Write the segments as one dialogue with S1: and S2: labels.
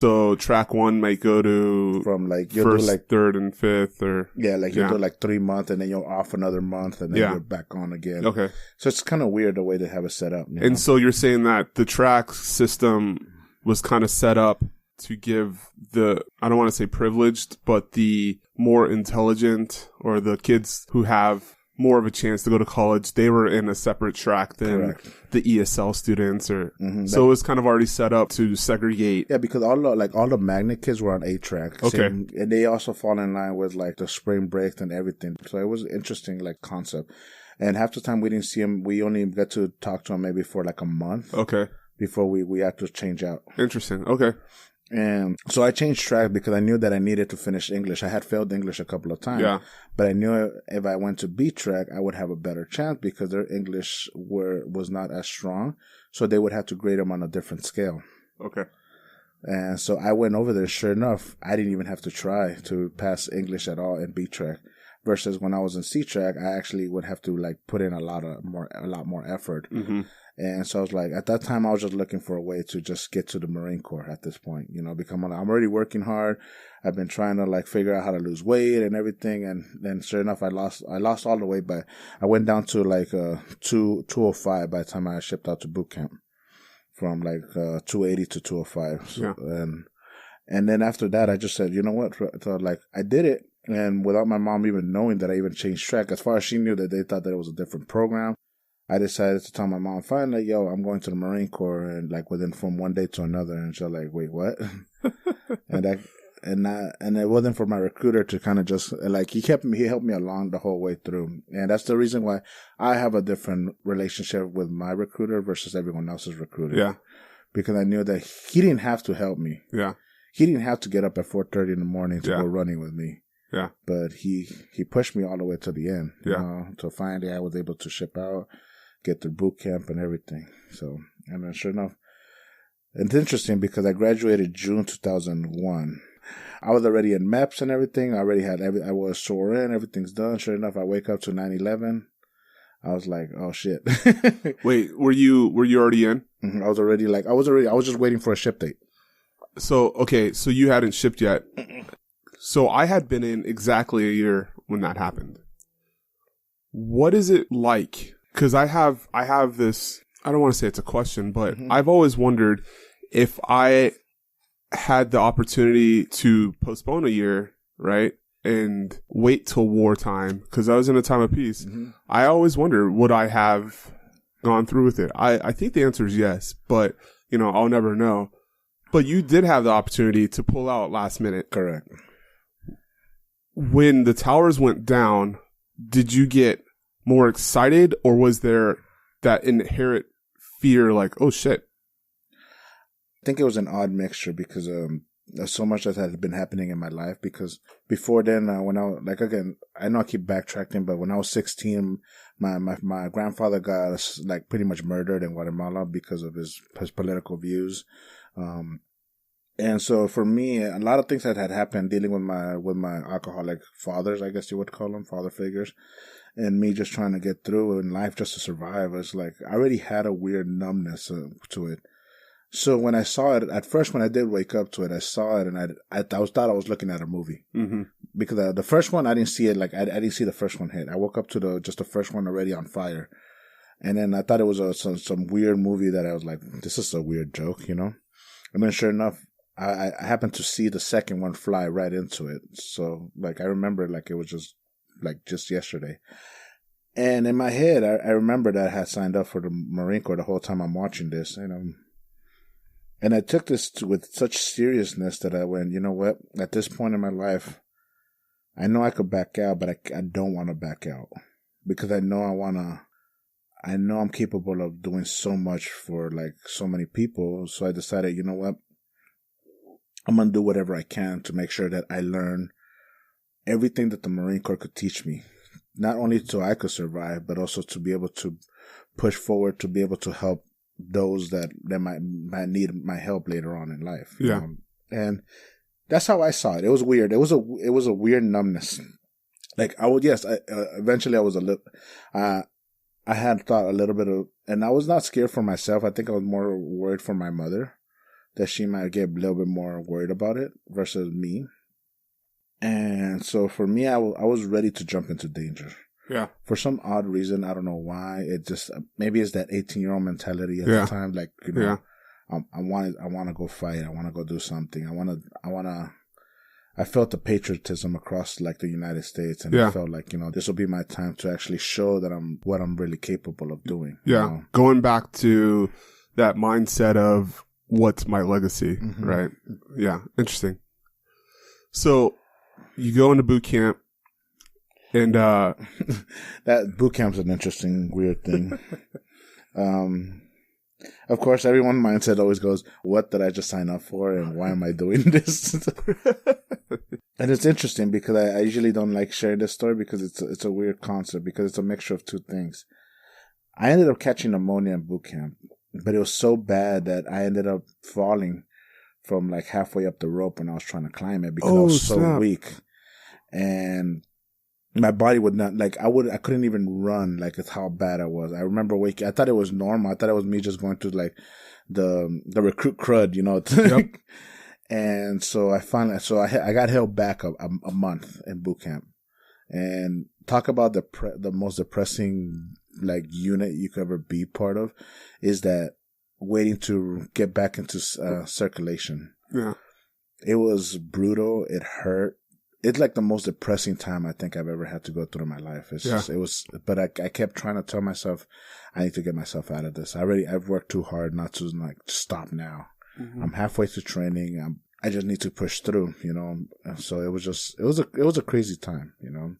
S1: So track 1 might go to
S2: from like you'll
S1: first,
S2: do like
S1: third, and fifth, or
S2: you'll do like 3 months and then you're off another month and then you're back on again.
S1: Okay.
S2: So it's kind of weird the way they have it set up.
S1: And so you're saying that the track system was kind of set up to give the, I don't want to say privileged, but the more intelligent or the kids who have more of a chance to go to college, they were in a separate track than the ESL students, or so it was kind of already set up to segregate.
S2: Yeah, because all the magnet kids were on A track.
S1: Okay.
S2: And they also fall in line with like the spring break and everything. So it was interesting like concept. And half the time we didn't see him. We only got to talk to him maybe for like a month.
S1: Okay.
S2: Before we had to change out.
S1: Interesting. Okay.
S2: And so I changed track because I knew that I needed to finish English. I had failed English a couple of times.
S1: Yeah.
S2: But I knew if I went to B track, I would have a better chance because their English was not as strong. So they would have to grade them on a different scale.
S1: Okay.
S2: And so I went over there. Sure enough, I didn't even have to try to pass English at all in B track. Versus when I was in C track, I actually would have to like put in a lot more effort.
S1: Mm-hmm.
S2: And so I was like, at that time, I was just looking for a way to just get to the Marine Corps at this point, I'm already working hard. I've been trying to like figure out how to lose weight and everything. And then sure enough, I lost all the weight, but I went down to like, 205 by the time I shipped out to boot camp from like, 280 to 205. So,
S1: yeah.
S2: And then after that, I just said, you know what? So like I did it. And without my mom even knowing that I even changed track, as far as she knew that they thought that it was a different program, I decided to tell my mom, fine, like, yo, I'm going to the Marine Corps, and like within from one day to another, and she's like, wait, what? and it wasn't for my recruiter to kind of just like he helped me along the whole way through, and that's the reason why I have a different relationship with my recruiter versus everyone else's recruiter.
S1: Yeah,
S2: because I knew that he didn't have to help me.
S1: Yeah,
S2: he didn't have to get up at 4:30 in the morning to
S1: go
S2: running with me.
S1: Yeah, but
S2: he pushed me all the way to the end.
S1: Yeah,
S2: to finally I was able to ship out, get through boot camp and everything. So, and then sure enough, it's interesting because I graduated June 2001. I was already in MEPS and everything. I was sore in, everything's done. Sure enough, I wake up to 9/11. I was like, oh shit.
S1: Wait, were you already in?
S2: Mm-hmm. I was just waiting for a ship date.
S1: So, okay, so you hadn't shipped yet. So I had been in exactly a year when that happened. What is it like? Because I have this, I don't want to say it's a question, but I've always wondered if I had the opportunity to postpone a year, right, and wait till wartime, because I was in a time of peace. I always wonder, would I have gone through with it? I think the answer is yes, but, I'll never know. But you did have the opportunity to pull out last minute.
S2: Correct.
S1: When the towers went down, did you get more excited, or was there that inherent fear like, oh shit?
S2: I think it was an odd mixture because there's so much that had been happening in my life. Because before then, when I was, like, again, I know I keep backtracking, but when I was 16, my grandfather got like pretty much murdered in Guatemala because of his political views. And so for me, a lot of things that had happened dealing with my alcoholic fathers, I guess you would call them, father figures, and me just trying to get through in life just to survive. It's like I already had a weird numbness to it. So when I saw it, at first when I did wake up to it, I saw it and I thought I was looking at a movie. Because the first one, I didn't see it, like I didn't see the first one hit. I woke up to just the first one already on fire. And then I thought it was some weird movie that I was like, this is a weird joke, And then sure enough, I happened to see the second one fly right into it. So like I remember it like it was just yesterday. And in my head, I remember that I had signed up for the Marine Corps the whole time I'm watching this, And I took this with such seriousness that I went, you know what? At this point in my life, I know I could back out, but I don't want to back out because I know I'm capable of doing so much for like so many people. So I decided, you know what? I'm going to do whatever I can to make sure that I learn everything that the Marine Corps could teach me. Not only so I could survive, but also to be able to push forward, to be able to help those that might need my help later on in life.
S1: Yeah.
S2: And that's how I saw it. It was weird. It was a weird numbness. Like eventually I was a little, I had thought a little bit of, and I was not scared for myself. I think I was more worried for my mother that she might get a little bit more worried about it versus me. And so for me, I was ready to jump into danger.
S1: Yeah.
S2: For some odd reason, I don't know why. It just, maybe it's that 18-year-old mentality at the time. Like, you know, I want to go fight. I want to go do something. I felt the patriotism across like the United States, and I felt like, you know, this will be my time to actually show that what I'm really capable of doing.
S1: Yeah.
S2: You know?
S1: Going back to that mindset of what's my legacy, right? Yeah. Interesting. So you go into boot camp, and
S2: that boot camp's an interesting, weird thing. Of course, everyone's mindset always goes, what did I just sign up for, and why am I doing this? And it's interesting because I usually don't like sharing this story because it's a weird concept, because it's a mixture of two things. I ended up catching pneumonia in boot camp, but it was so bad that I ended up falling from like halfway up the rope when I was trying to climb it because I was so weak. And my body would not, like, I couldn't even run, like, it's how bad I was. I remember waking, I thought it was normal. I thought it was me just going through, like, the recruit crud, you know. Yep. And so I got held back a month in boot camp. And talk about the most depressing, like, unit you could ever be part of is that waiting to get back into circulation. Yeah. It was brutal. It hurt. It's like the most depressing time I think I've ever had to go through in my life. But I kept trying to tell myself, I need to get myself out of this. I've worked too hard not to like stop now. I'm halfway through training. I just need to push through, you know. So it was a crazy time, you know.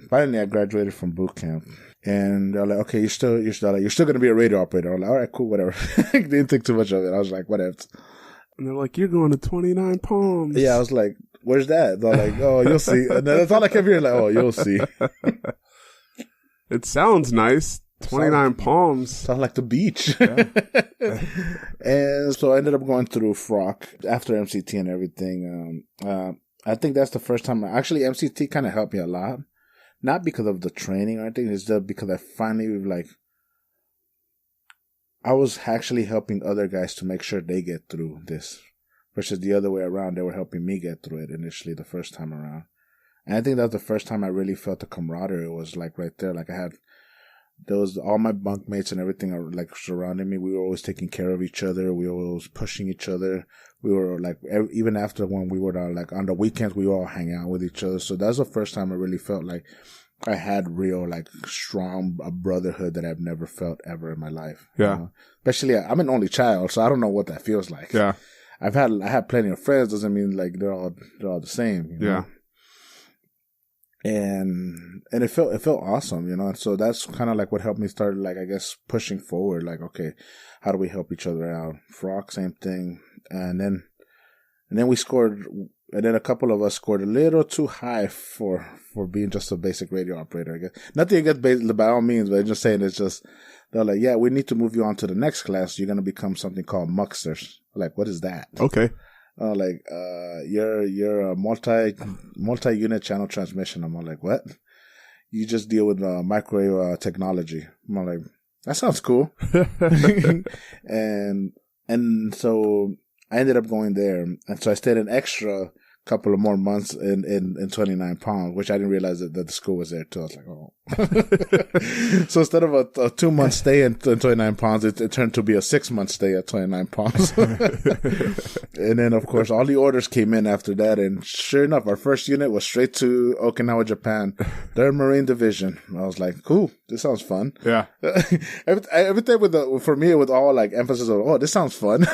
S2: Finally I graduated from boot camp, and they're like, okay, you're still going to be a radio operator. I'm like, all right, cool, whatever. Didn't think too much of it. I was like, whatever.
S1: And they're like, you're going to 29 Palms.
S2: Yeah, I was like, where's that? They're like, oh, you'll see. And that's all I kept hearing, like, oh, you'll see.
S1: It sounds nice. 29 Palms.
S2: Sounds like the beach. Yeah. And so I ended up going through FROC after MCT and everything. I think that's the first time. Actually, MCT kind of helped me a lot. Not because of the training or anything. It's just because I finally, like, I was actually helping other guys to make sure they get through this. Versus the other way around, they were helping me get through it initially the first time around. And I think that was the first time I really felt the camaraderie. It was like right there. Like there was all my bunkmates and everything are like surrounding me. We were always taking care of each other. We were always pushing each other. We were like, even after when we were like on the weekends, we would all hang out with each other. So that's the first time I really felt like I had real, like, strong brotherhood that I've never felt ever in my life. Yeah. You know? Especially, I'm an only child, so I don't know what that feels like. Yeah. I had plenty of friends, doesn't mean like they're all the same. You know? Yeah. And it felt awesome, you know. And so that's kind of like what helped me start, like, I guess, pushing forward. Like, okay, how do we help each other out? Frog, same thing. And then we scored, and then a couple of us scored a little too high for being just a basic radio operator, I guess. Nothing against basic by all means, but I'm just saying it's just, they're like, yeah, we need to move you on to the next class. You're going to become something called mucksters. Like, what is that? Okay. You're a multi-unit channel transmission. I'm all like, what? You just deal with microwave technology. I'm all like, that sounds cool. And so I ended up going there. And so I stayed an extra couple of more months in 29 Palms, which I didn't realize that the school was there too. I was like, oh. So instead of a 2-month stay in 29 Palms, it turned to be a 6-month stay at 29 Palms. And then, of course, all the orders came in after that. And sure enough, our first unit was straight to Okinawa, Japan, 3rd Marine Division. I was like, cool, this sounds fun. Yeah. Everything for me, with all like emphasis on, oh, this sounds fun.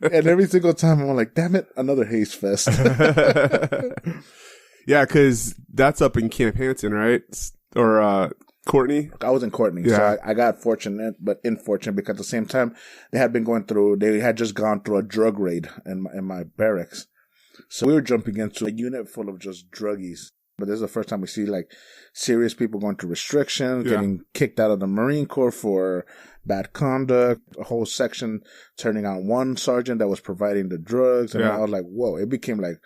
S2: And every single time I'm like, damn it, another Haze Fest.
S1: Yeah, because that's up in Camp Hanson, right? Or Courtney?
S2: I was in Courtney, yeah. So I got fortunate, but unfortunate, because at the same time, they had just gone through a drug raid in my barracks. So we were jumping into a unit full of just druggies. But this is the first time we see like serious people going through restrictions, getting kicked out of the Marine Corps for bad conduct, a whole section turning on one sergeant that was providing the drugs. And I was like, whoa, it became like,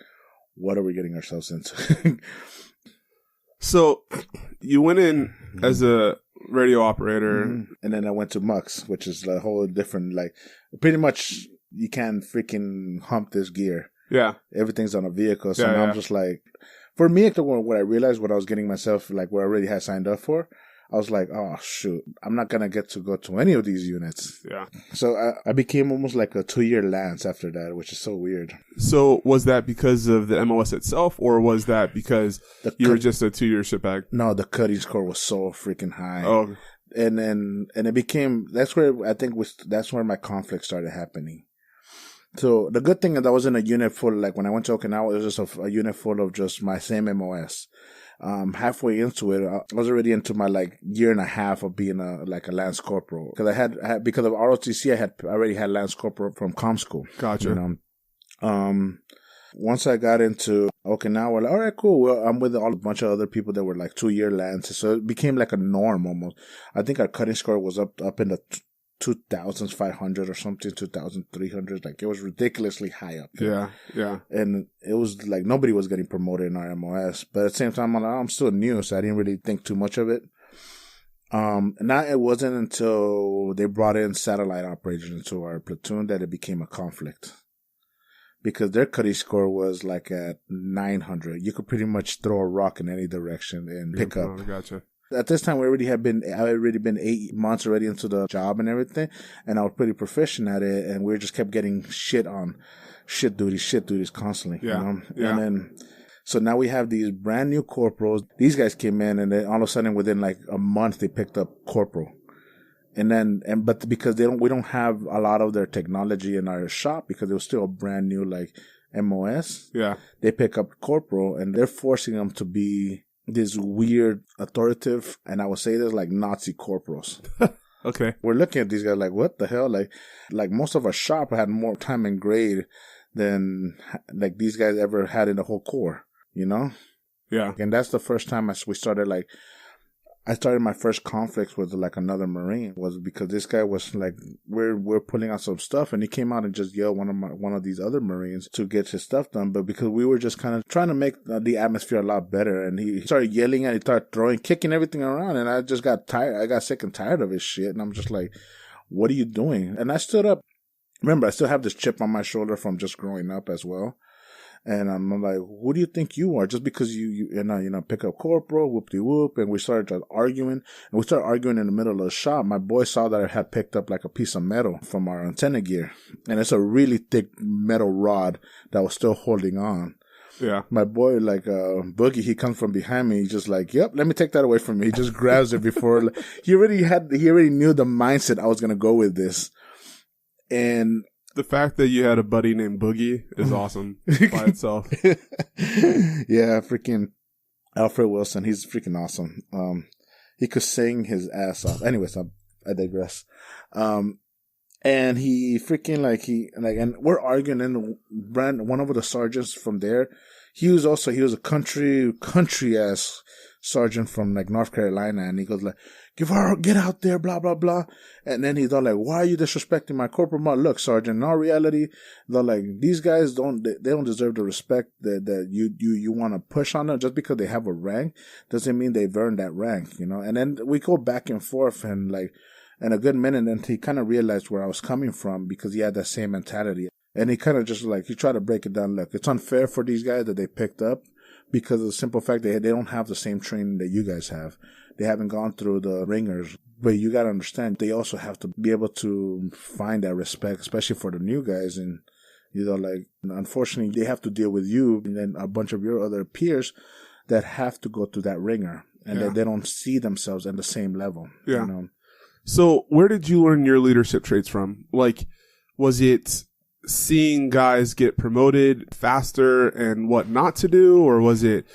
S2: what are we getting ourselves into?
S1: So you went in as a radio operator.
S2: And then I went to Mux, which is a whole different, like, pretty much you can't freaking hump this gear.
S1: Yeah.
S2: Everything's on a vehicle. So now I'm just like, for me, what I realized what I was getting myself, like, what I already had signed up for, I was like, oh, shoot, I'm not going to get to go to any of these units.
S1: Yeah.
S2: So I became almost like a 2-year Lance after that, which is so weird.
S1: So was that because of the MOS itself, or was that because you were just a 2-year shipbag?
S2: No, the cutting score was so freaking high.
S1: Oh.
S2: And it became, that's where my conflict started happening. So the good thing is I was in a unit full, like when I went to Okinawa, it was just a unit full of just my same MOS. Halfway into it, I was already into my like year and a half of being a Lance Corporal. Cause I had because of ROTC, I already had Lance Corporal from comm school.
S1: Gotcha.
S2: You know? Once I got into Okinawa, like, all right, cool. Well, I'm with a bunch of other people that were like 2-year Lances. So it became like a norm almost. I think our cutting score was up in the 2,500 or something, 2,300. Like, it was ridiculously high up there.
S1: Yeah.
S2: And it was like nobody was getting promoted in our MOS. But at the same time, I'm still new, so I didn't really think too much of it. Now it wasn't until they brought in satellite operators into our platoon that it became a conflict. Because their cutting score was like at 900. You could pretty much throw a rock in any direction and pick up.
S1: Gotcha.
S2: At this time, I had already been 8 months already into the job and everything, and I was pretty proficient at it, and we just kept getting shit duties constantly.
S1: Yeah.
S2: You know?
S1: Yeah.
S2: And then, so now we have these brand new corporals. These guys came in, and then all of a sudden, within like a month, they picked up corporal. But because we don't have a lot of their technology in our shop because it was still a brand new like MOS.
S1: Yeah.
S2: They pick up corporal, and they're forcing them to be this weird, authoritative, and I would say this like Nazi corporals.
S1: Okay.
S2: We're looking at these guys like, what the hell? Like most of our shop had more time and grade than like these guys ever had in the whole corps, you know?
S1: Yeah.
S2: And that's the first time I started my first conflict with like another Marine was because this guy was like, we're pulling out some stuff, and he came out and just yelled one of these other Marines to get his stuff done. But because we were just kind of trying to make the atmosphere a lot better, and he started yelling and he started kicking everything around, and I just got tired. I got sick and tired of his shit, and I'm just like, what are you doing? And I stood up. Remember, I still have this chip on my shoulder from just growing up as well. And I'm like, who do you think you are? Just because you pick up corporal, whoop-de-whoop. And we started just arguing. And we started arguing in the middle of the shop. My boy saw that I had picked up like a piece of metal from our antenna gear. And it's a really thick metal rod that was still holding on.
S1: Yeah.
S2: My boy, like, Boogie, he comes from behind me. He's just like, yep, let me take that away from me. He just grabs it before. He already knew the mindset I was going to go with this. And
S1: the fact that you had a buddy named Boogie is awesome by itself.
S2: Yeah, freaking Alfred Wilson. He's freaking awesome. He could sing his ass off. Anyways, I digress. And he freaking and we're arguing, and one of the sergeants from there, he was a country ass sergeant from like North Carolina, and he goes like, Guevara, get out there, blah, blah, blah. And then he's all like, why are you disrespecting my corporal? Look, Sergeant, in all reality, they're like, these guys don't deserve the respect that you want to push on them. Just because they have a rank doesn't mean they've earned that rank, you know? And then we go back and forth, and like, in a good minute, and he kind of realized where I was coming from because he had that same mentality. And he kind of just like, he tried to break it down. Look, it's unfair for these guys that they picked up because of the simple fact that they don't have the same training that you guys have. They haven't gone through the ringers. But you got to understand, they also have to be able to find that respect, especially for the new guys. And, you know, like, unfortunately, they have to deal with you and then a bunch of your other peers that have to go through that ringer, and that they don't see themselves at the same level.
S1: Yeah.
S2: You know?
S1: So where did you learn your leadership traits from? Like, was it seeing guys get promoted faster and what not to do? Or was it,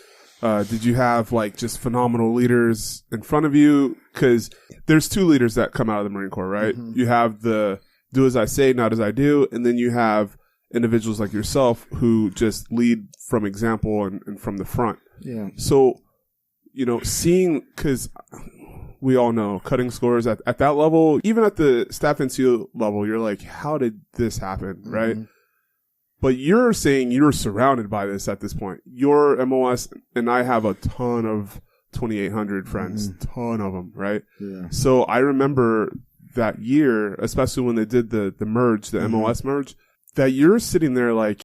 S1: did you have like just phenomenal leaders in front of you? Because there's two leaders that come out of the Marine Corps, right? Mm-hmm. You have the do as I say, not as I do. And then you have individuals like yourself who just lead from example and from the front.
S2: Yeah.
S1: So, you know, seeing, because we all know cutting scores at that level, even at the staff NCO level, you're like, how did this happen, right? Mm-hmm. But you're saying you're surrounded by this at this point. Your MOS, and I have a ton of 2,800 friends, ton of them, right?
S2: Yeah.
S1: So I remember that year, especially when they did the merge, the MOS merge, that you're sitting there like,